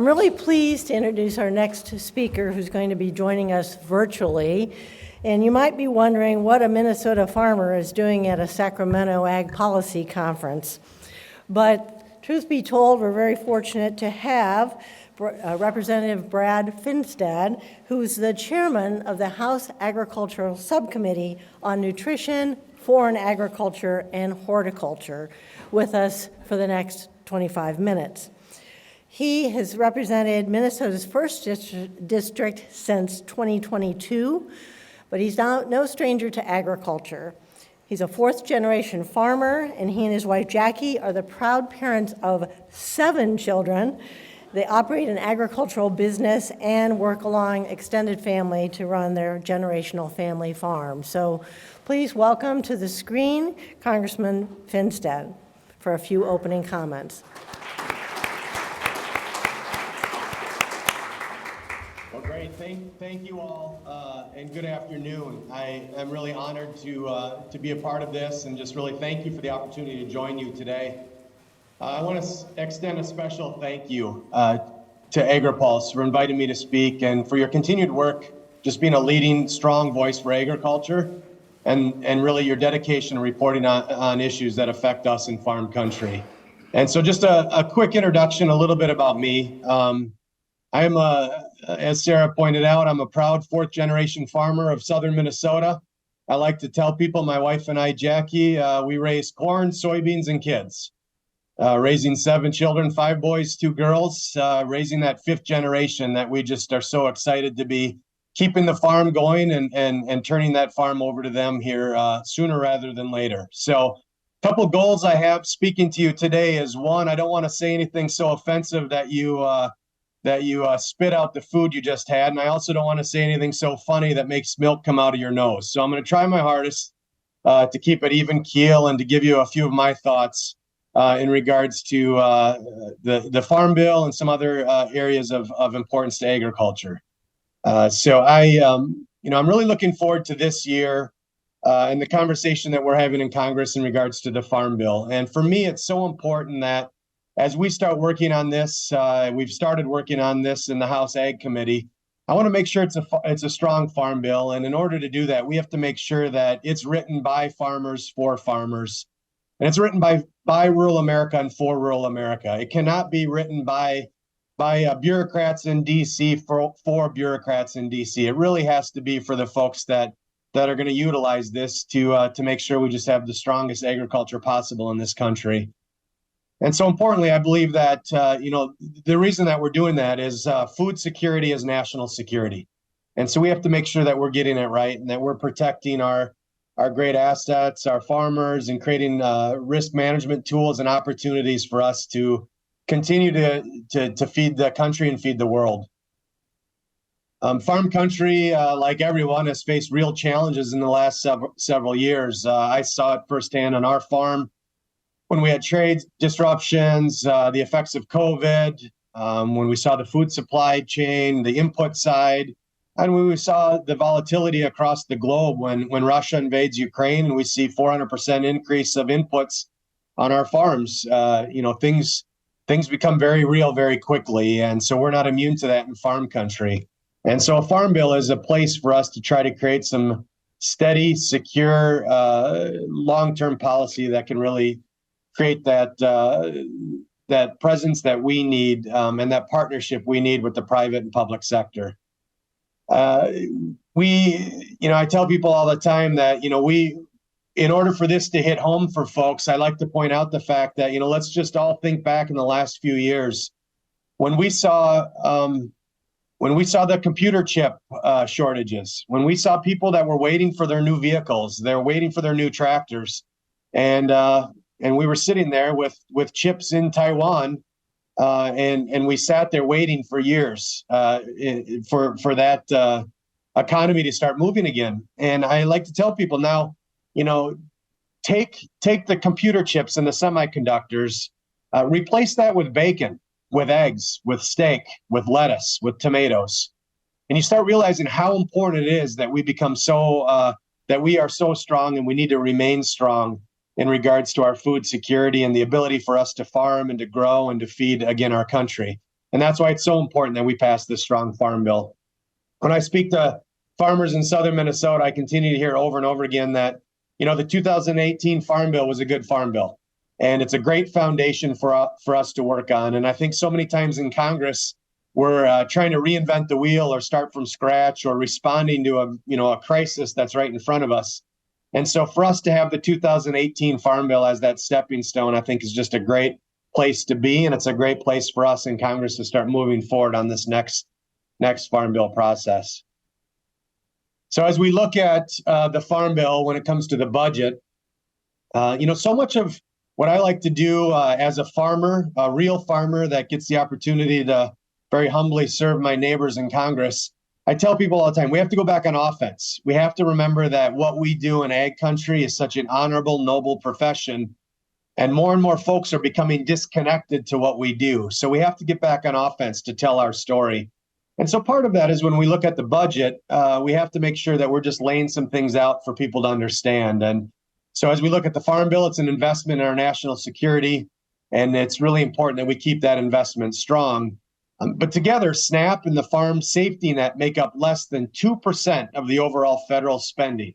really pleased to introduce our next speaker who's going to be joining us virtually. And you might be wondering what a Minnesota farmer is doing at a Sacramento Ag Policy Conference. But truth be told, we're very fortunate to have Representative Brad Finstad, who's the chairman of the House Agricultural Subcommittee on Nutrition, Foreign Agriculture, and Horticulture, with us for the next 25 minutes. He has represented Minnesota's first district since 2022, but he's no stranger to agriculture. He's a fourth-generation farmer, and he and his wife Jackie are the proud parents of 7 children. They operate an agricultural business and work along extended family to run their generational family farm. So please welcome to the screen Congressman Finstad for a few opening comments. Well, great. Thank you all, and good afternoon. I am really honored to be a part of this, and just really thank you for the opportunity to join you today. I want to extend a special thank you to Agri-Pulse for inviting me to speak and for your continued work, just being a leading, strong voice for agriculture, and really your dedication in reporting on issues that affect us in farm country. And so just a quick introduction, a little bit about me. I'm as Sara pointed out, I'm a proud 4th-generation farmer of southern Minnesota. I like to tell people, my wife and I, Jackie, we raise corn, soybeans, and kids. Raising 7 children, 5 boys, 2 girls, raising that 5th generation that we just are so excited to be keeping the farm going and turning that farm over to them here sooner rather than later. So a couple goals I have speaking to you today is, one, I don't want to say anything so offensive that you spit out the food you just had. And I also don't want to say anything so funny that makes milk come out of your nose. So I'm going to try my hardest to keep it even keel and to give you a few of my thoughts in regards to the Farm Bill and some other areas of importance to agriculture. So I'm really looking forward to this year and the conversation that we're having in Congress in regards to the Farm Bill. And for me, it's so important that as we start working on this, we've started working on this in the House Ag Committee. I want to make sure it's a strong farm bill. And in order to do that, we have to make sure that it's written by farmers for farmers. And it's written by rural America and for rural America. It cannot be written by bureaucrats in D.C. for bureaucrats in D.C. It really has to be for the folks that are going to utilize this to make sure we just have the strongest agriculture possible in this country. And so importantly, I believe that the reason that we're doing that is food security is national security. And so we have to make sure that we're getting it right and that we're protecting our great assets, our farmers, and creating risk management tools and opportunities for us to continue to feed the country and feed the world. Farm country, like everyone, has faced real challenges in the last several years. I saw it firsthand on our farm when we had trade disruptions, the effects of COVID, when we saw the food supply chain, the input side, and when we saw the volatility across the globe when Russia invades Ukraine and we see 400% increase of inputs on our farms. Things become very real very quickly, and so we're not immune to that in farm country. And so a farm bill is a place for us to try to create some steady, secure, long-term policy that can really create that presence that we need and that partnership we need with the private and public sector. I tell people all the time that, in order for this to hit home for folks, I like to point out the fact that, let's just all think back in the last few years when we saw the computer chip shortages, when we saw people that were waiting for their new vehicles, they're waiting for their new tractors, and we were sitting there with chips in Taiwan, and we sat there waiting for years for that economy to start moving again. And I like to tell people now, take the computer chips and the semiconductors, replace that with bacon, with eggs, with steak, with lettuce, with tomatoes, and you start realizing how important it is that we become that we are so strong, and we need to remain strong in regards to our food security and the ability for us to farm and to grow and to feed, again, our country. And that's why it's so important that we pass this strong farm bill. When I speak to farmers in southern Minnesota, I continue to hear over and over again that, the 2018 Farm Bill was a good farm bill. And it's a great foundation for us to work on. And I think so many times in Congress, we're trying to reinvent the wheel or start from scratch or responding to a crisis that's right in front of us. And so for us to have the 2018 Farm Bill as that stepping stone, I think is just a great place to be. And it's a great place for us in Congress to start moving forward on this next Farm Bill process. So as we look at the Farm Bill, when it comes to the budget, so much of what I like to do as a farmer, a real farmer that gets the opportunity to very humbly serve my neighbors in Congress, I tell people all the time, we have to go back on offense. We have to remember that what we do in ag country is such an honorable, noble profession, and more folks are becoming disconnected to what we do. So we have to get back on offense to tell our story. And so part of that is when we look at the budget, we have to make sure that we're just laying some things out for people to understand. And so as we look at the Farm Bill, it's an investment in our national security, and it's really important that we keep that investment strong. But together, SNAP and the Farm Safety Net make up less than 2% of the overall federal spending.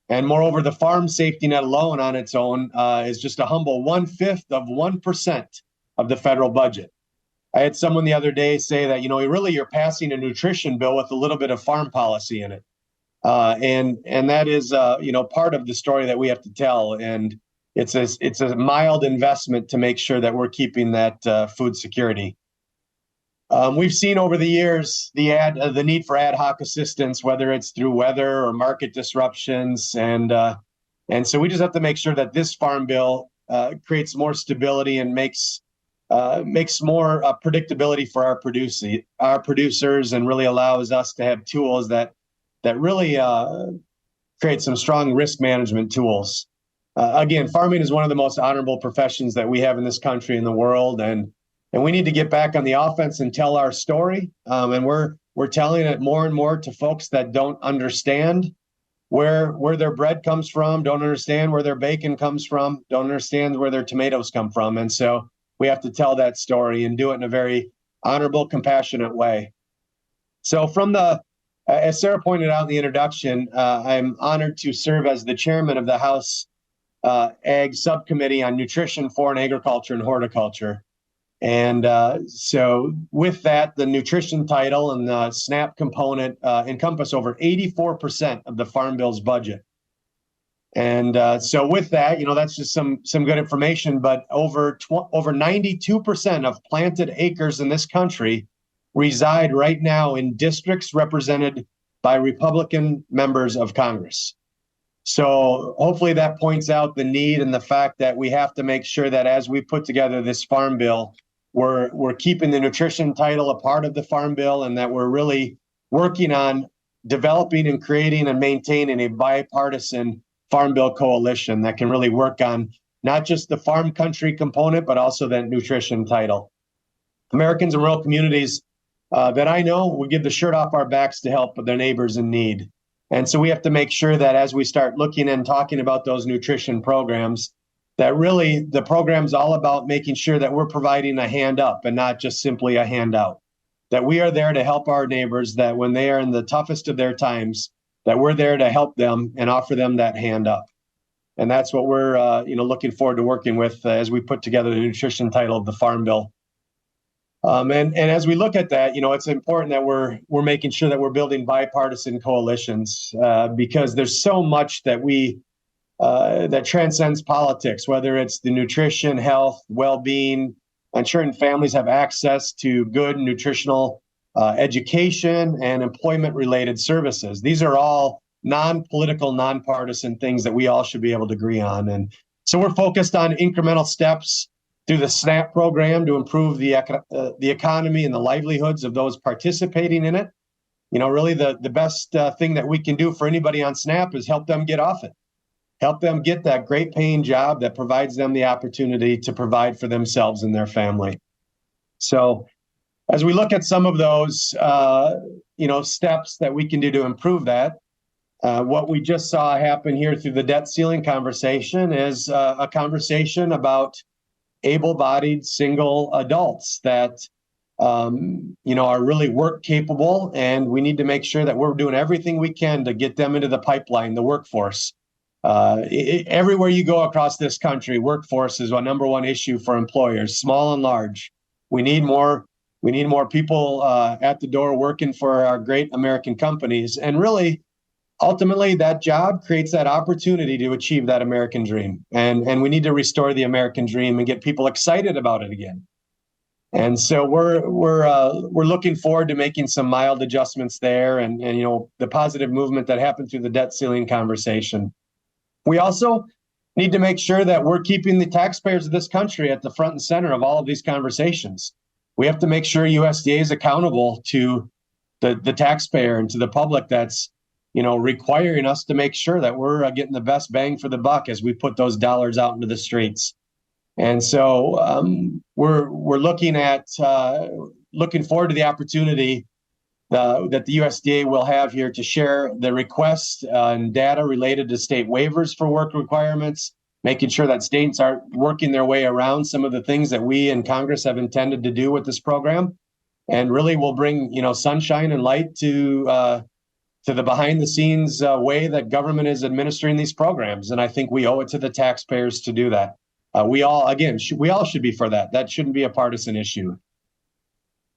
And moreover, the Farm Safety Net alone on its own is just a humble 1/5 of 1% of the federal budget. I had someone the other day say that, you're passing a nutrition bill with a little bit of farm policy in it. And that is, part of the story that we have to tell. And it's a mild investment to make sure that we're keeping that food security. We've seen over the years the need for ad hoc assistance, whether it's through weather or market disruptions. And so we just have to make sure that this farm bill creates more stability and makes more predictability for our producers and really allows us to have tools that really create some strong risk management tools. Again, farming is one of the most honorable professions that we have in this country and the world, and we need to get back on the offense and tell our story. And we're telling it more and more to folks that don't understand where their bread comes from, don't understand where their bacon comes from, don't understand where their tomatoes come from. And so we have to tell that story and do it in a very honorable, compassionate way. So as Sara pointed out in the introduction, I'm honored to serve as the chairman of the House Ag Subcommittee on Nutrition, Foreign Agriculture, and Horticulture. And so with that, the nutrition title and the SNAP component encompass over 84% of the Farm Bill's budget. And so with that, that's just some good information, but over 92% of planted acres in this country reside right now in districts represented by Republican members of Congress. So hopefully that points out the need and the fact that we have to make sure that as we put together this farm bill, we're keeping the nutrition title a part of the farm bill, and that we're really working on developing and creating and maintaining a bipartisan farm bill coalition that can really work on not just the farm country component, but also that nutrition title. Americans in rural communities that I know will give the shirt off our backs to help their neighbors in need. And so we have to make sure that as we start looking and talking about those nutrition programs, that really the program's all about making sure that we're providing a hand up and not just simply a handout, that we are there to help our neighbors, that when they are in the toughest of their times, that we're there to help them and offer them that hand up. And that's what we're looking forward to working with as we put together the nutrition title of the Farm Bill. And as we look at that, it's important that we're making sure that we're building bipartisan coalitions because there's so much that that transcends politics, whether it's the nutrition, health, well-being, ensuring families have access to good nutritional education and employment-related services. These are all non-political, nonpartisan things that we all should be able to agree on. And so we're focused on incremental steps through the SNAP program to improve the economy and the livelihoods of those participating in it. Really the best thing that we can do for anybody on SNAP is help them get off it. Help them get that great paying job that provides them the opportunity to provide for themselves and their family. So as we look at some of those, steps that we can do to improve that, what we just saw happen here through the debt ceiling conversation is a conversation about able-bodied single adults that are really work capable, and we need to make sure that we're doing everything we can to get them into the pipeline, the workforce. Everywhere you go across this country, workforce is a number one issue for employers, small and large. We need more. We need more people at the door working for our great American companies, and really, ultimately, that job creates that opportunity to achieve that American dream. And we need to restore the American dream and get people excited about it again. And so we're looking forward to making some mild adjustments there, and the positive movement that happened through the debt ceiling conversation. We also need to make sure that we're keeping the taxpayers of this country at the front and center of all of these conversations. We have to make sure USDA is accountable to the taxpayer and to the public that's requiring us to make sure that we're getting the best bang for the buck as we put those dollars out into the streets. And so we're looking forward to the opportunity that the USDA will have here to share the requests and data related to state waivers for work requirements, making sure that states are working their way around some of the things that we in Congress have intended to do with this program, and really will bring sunshine and light to the behind the scenes way that government is administering these programs. And I think we owe it to the taxpayers to do that. We all should be for that. That shouldn't be a partisan issue.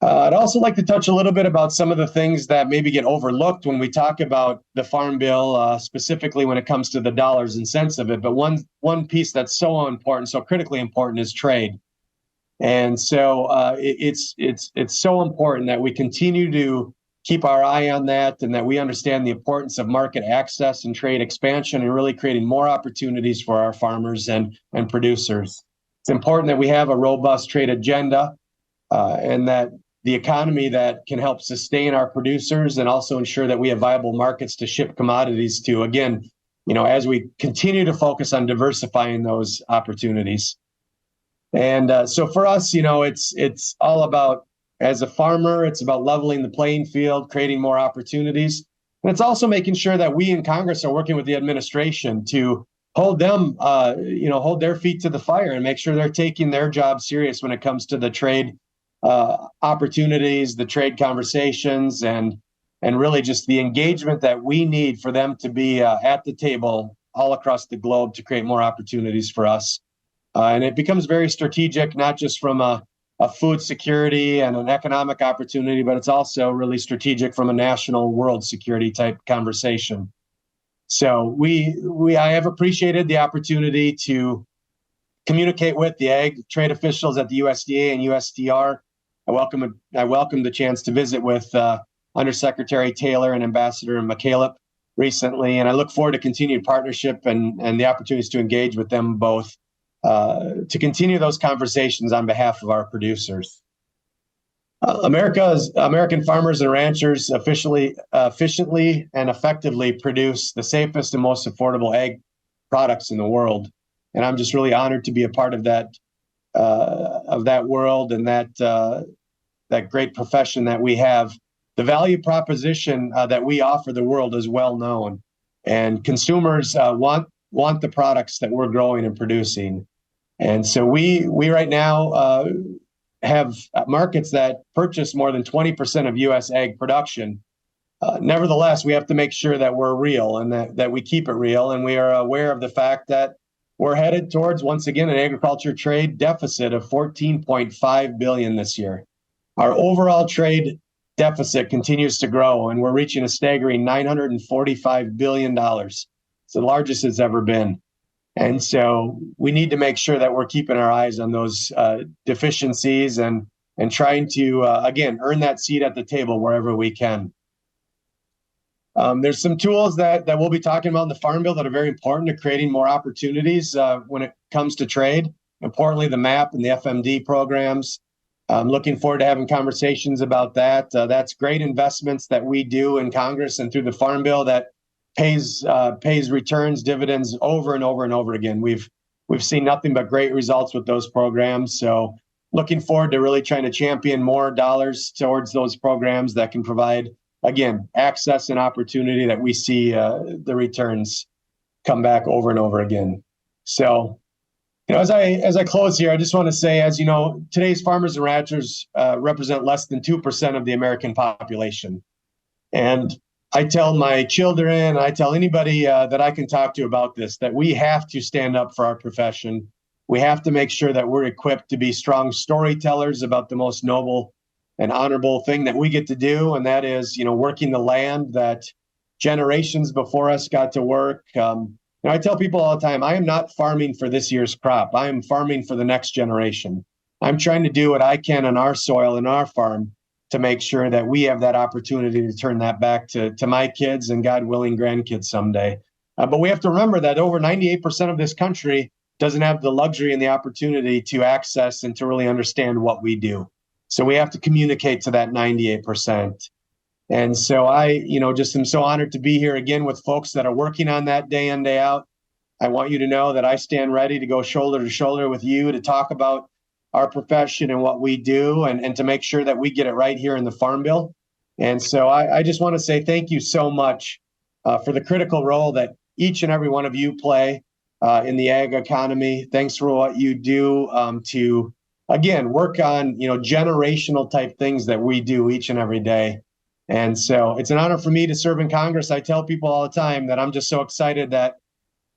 I'd also like to touch a little bit about some of the things that maybe get overlooked when we talk about the Farm Bill, specifically when it comes to the dollars and cents of it. But one piece that's so important, so critically important, is trade. And so it's so important that we continue to keep our eye on that, and that we understand the importance of market access and trade expansion, and really creating more opportunities for our farmers and producers. It's important that we have a robust trade agenda, and that the economy that can help sustain our producers and also ensure that we have viable markets to ship commodities to, again, as we continue to focus on diversifying those opportunities. And so for us, it's all about, as a farmer, it's about leveling the playing field, creating more opportunities. And it's also making sure that we in Congress are working with the administration to hold them, hold their feet to the fire and make sure they're taking their job serious when it comes to the trade opportunities, the trade conversations, and really just the engagement that we need for them to be at the table all across the globe to create more opportunities for us. And it becomes very strategic, not just from a food security and an economic opportunity, but it's also really strategic from a national world security type conversation. So I have appreciated the opportunity to communicate with the ag trade officials at the USDA and USTR. I welcome the chance to visit with Undersecretary Taylor and Ambassador McCaleb recently, and I look forward to continued partnership and the opportunities to engage with them both to continue those conversations on behalf of our producers. American farmers and ranchers efficiently and effectively produce the safest and most affordable ag products in the world, and I'm just really honored to be a part of that world and that great profession that we have. The value proposition that we offer the world is well known, and consumers want the products that we're growing and producing. And so we right now have markets that purchase more than 20% of U.S. ag production. Nevertheless, we have to make sure that we're real and that we keep it real. And we are aware of the fact that we're headed towards, once again, an agriculture trade deficit of $14.5 billion this year. Our overall trade deficit continues to grow, and we're reaching a staggering $945 billion. It's the largest it's ever been. And so we need to make sure that we're keeping our eyes on those deficiencies and trying to, again, earn that seat at the table wherever we can. There's some tools that we'll be talking about in the Farm Bill that are very important to creating more opportunities when it comes to trade. Importantly, the MAP and the FMD programs. I'm looking forward to having conversations about that. That's great investments that we do in Congress and through the Farm Bill that pays returns, dividends over and over and over again. We've seen nothing but great results with those programs. So looking forward to really trying to champion more dollars towards those programs that can provide, again, access and opportunity that we see the returns come back over and over again. So As I close here, I just want to say, as you know, today's farmers and ranchers represent less than 2% of the American population. And I tell my children, I tell anybody that I can talk to about this, that we have to stand up for our profession. We have to make sure that we're equipped to be strong storytellers about the most noble and honorable thing that we get to do, and that is, working the land that generations before us got to work. I tell people all the time, I am not farming for this year's crop. I am farming for the next generation. I'm trying to do what I can on our soil and our farm to make sure that we have that opportunity to turn that back to my kids and, God willing, grandkids someday. But we have to remember that over 98% of this country doesn't have the luxury and the opportunity to access and to really understand what we do. So we have to communicate to that 98%. And so I, just am so honored to be here again with folks that are working on that day in, day out. I want you to know that I stand ready to go shoulder to shoulder with you to talk about our profession and what we do, and to make sure that we get it right here in the Farm Bill. And so I just want to say thank you so much for the critical role that each and every one of you play in the ag economy. Thanks for what you do to, again, work on, generational type things that we do each and every day. And so it's an honor for me to serve in Congress. I tell people all the time that I'm just so excited that,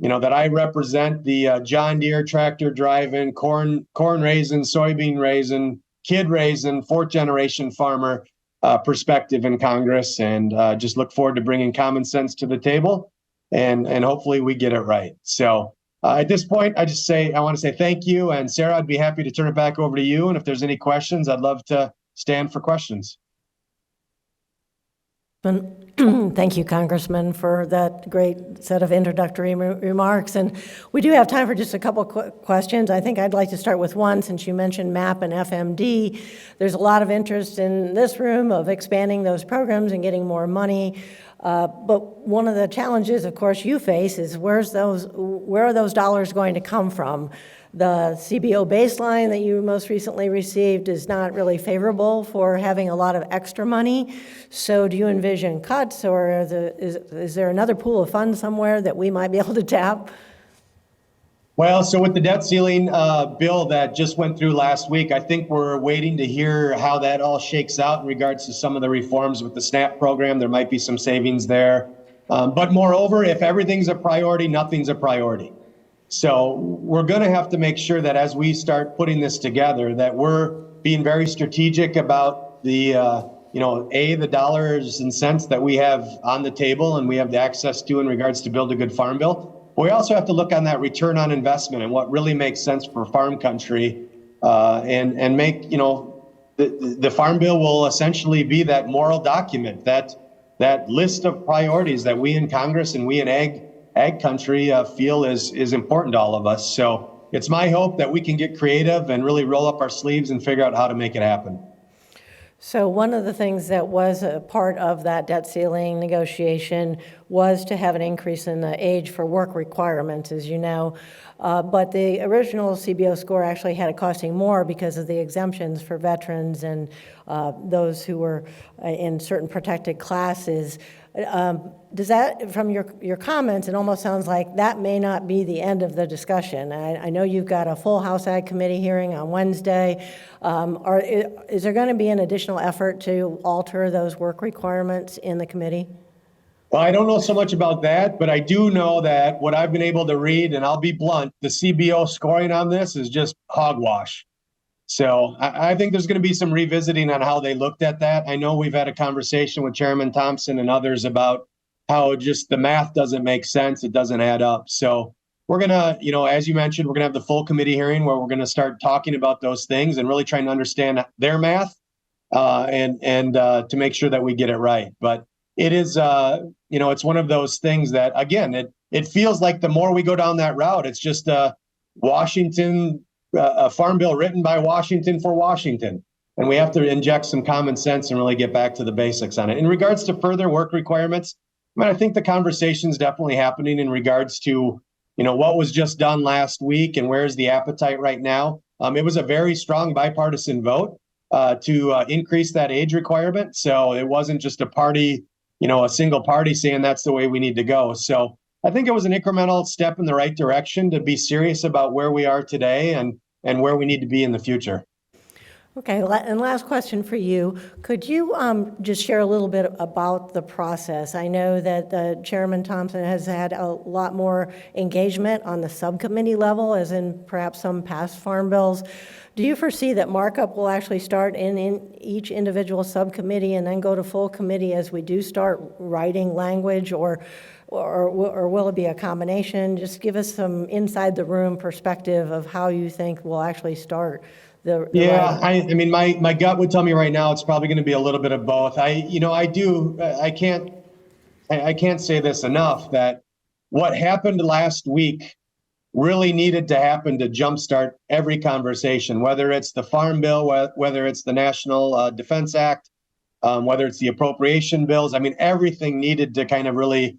that I represent the John Deere tractor driving, corn raising, soybean raising, kid raising, fourth generation farmer perspective in Congress, and just look forward to bringing common sense to the table, and hopefully we get it right. So at this point, I want to say thank you. And Sarah, I'd be happy to turn it back over to you. And if there's any questions, I'd love to stand for questions. Thank you, Congressman, for that great set of introductory remarks. And we do have time for just a couple questions. I think I'd like to start with one, since you mentioned MAP and FMD. There's a lot of interest in this room of expanding those programs and getting more money. But one of the challenges, of course, you face is where are those dollars going to come from? The CBO baseline that you most recently received is not really favorable for having a lot of extra money. So do you envision cuts, or is there another pool of funds somewhere that we might be able to tap? Well, so with the debt ceiling bill that just went through last week, I think we're waiting to hear how that all shakes out in regards to some of the reforms with the SNAP program. There might be some savings there. But moreover, if everything's a priority, nothing's a priority. So we're going to have to make sure that as we start putting this together, that we're being very strategic about the, the dollars and cents that we have on the table and we have the access to in regards to Build a Good Farm Bill. But we also have to look on that return on investment and what really makes sense for farm country, and make, the Farm Bill will essentially be that moral document, that list of priorities that we in Congress and we in ag country feel is important to all of us. So it's my hope that we can get creative and really roll up our sleeves and figure out how to make it happen. So one of the things that was a part of that debt ceiling negotiation was to have an increase in the age for work requirements, as you know. But the original CBO score actually had it costing more because of the exemptions for veterans and those who were in certain protected classes. Does that, from your comments, it almost sounds like that may not be the end of the discussion. I know you've got a full House Ag Committee hearing on Wednesday. Is there going to be an additional effort to alter those work requirements in the committee? Well, I don't know so much about that, but I do know that what I've been able to read, and I'll be blunt, the CBO scoring on this is just hogwash. So I think there's going to be some revisiting on how they looked at that. I know we've had a conversation with Chairman Thompson and others about how just the math doesn't make sense. It doesn't add up. So we're going to, as you mentioned, we're going to have the full committee hearing where we're going to start talking about those things and really trying to understand their math and to make sure that we get it right. But it is, it's one of those things that, again, it feels like the more we go down that route, it's just Washington, a farm bill written by Washington for Washington. And we have to inject some common sense and really get back to the basics on it. In regards to further work requirements, I think the conversation's definitely happening in regards to, what was just done last week and where's the appetite right now. It was a very strong bipartisan vote to increase that age requirement. So it wasn't just a party, a single party saying that's the way we need to go. So I think it was an incremental step in the right direction to be serious about where we are today and where we need to be in the future. Okay, and last question for you. Could you just share a little bit about the process? I know that Chairman Thompson has had a lot more engagement on the subcommittee level, as in perhaps some past farm bills. Do you foresee that markup will actually start in each individual subcommittee and then go to full committee as we do start writing language, or will it be a combination? Just give us some inside the room perspective of how you think we'll actually start. Yeah, I mean, my gut would tell me right now it's probably going to be a little bit of both. I can't say this enough, that what happened last week really needed to happen to jumpstart every conversation, whether it's the Farm Bill, whether it's the National Defense Act, whether it's the appropriation bills. I mean, everything needed to kind of really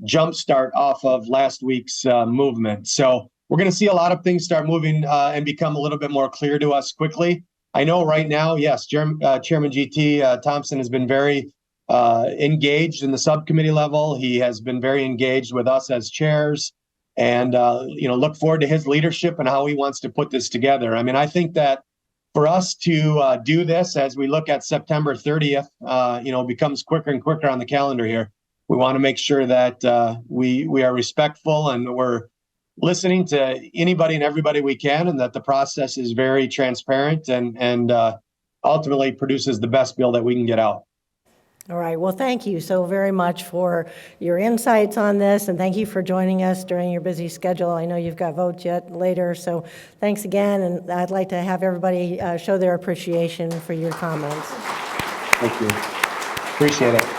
jumpstart off of last week's movement. So we're going to see a lot of things start moving and become a little bit more clear to us quickly. I know right now, yes, Chairman GT Thompson has been very engaged in the subcommittee level. He has been very engaged with us as chairs, and look forward to his leadership and how he wants to put this together. I mean, I think that for us to do this as we look at September 30th, becomes quicker and quicker on the calendar here. We want to make sure that we are respectful and we're listening to anybody and everybody we can, and that the process is very transparent and ultimately produces the best bill that we can get out. All right. Well, thank you so very much for your insights on this, and thank you for joining us during your busy schedule. I know you've got votes yet later, so thanks again, and I'd like to have everybody show their appreciation for your comments. Thank you. Appreciate it.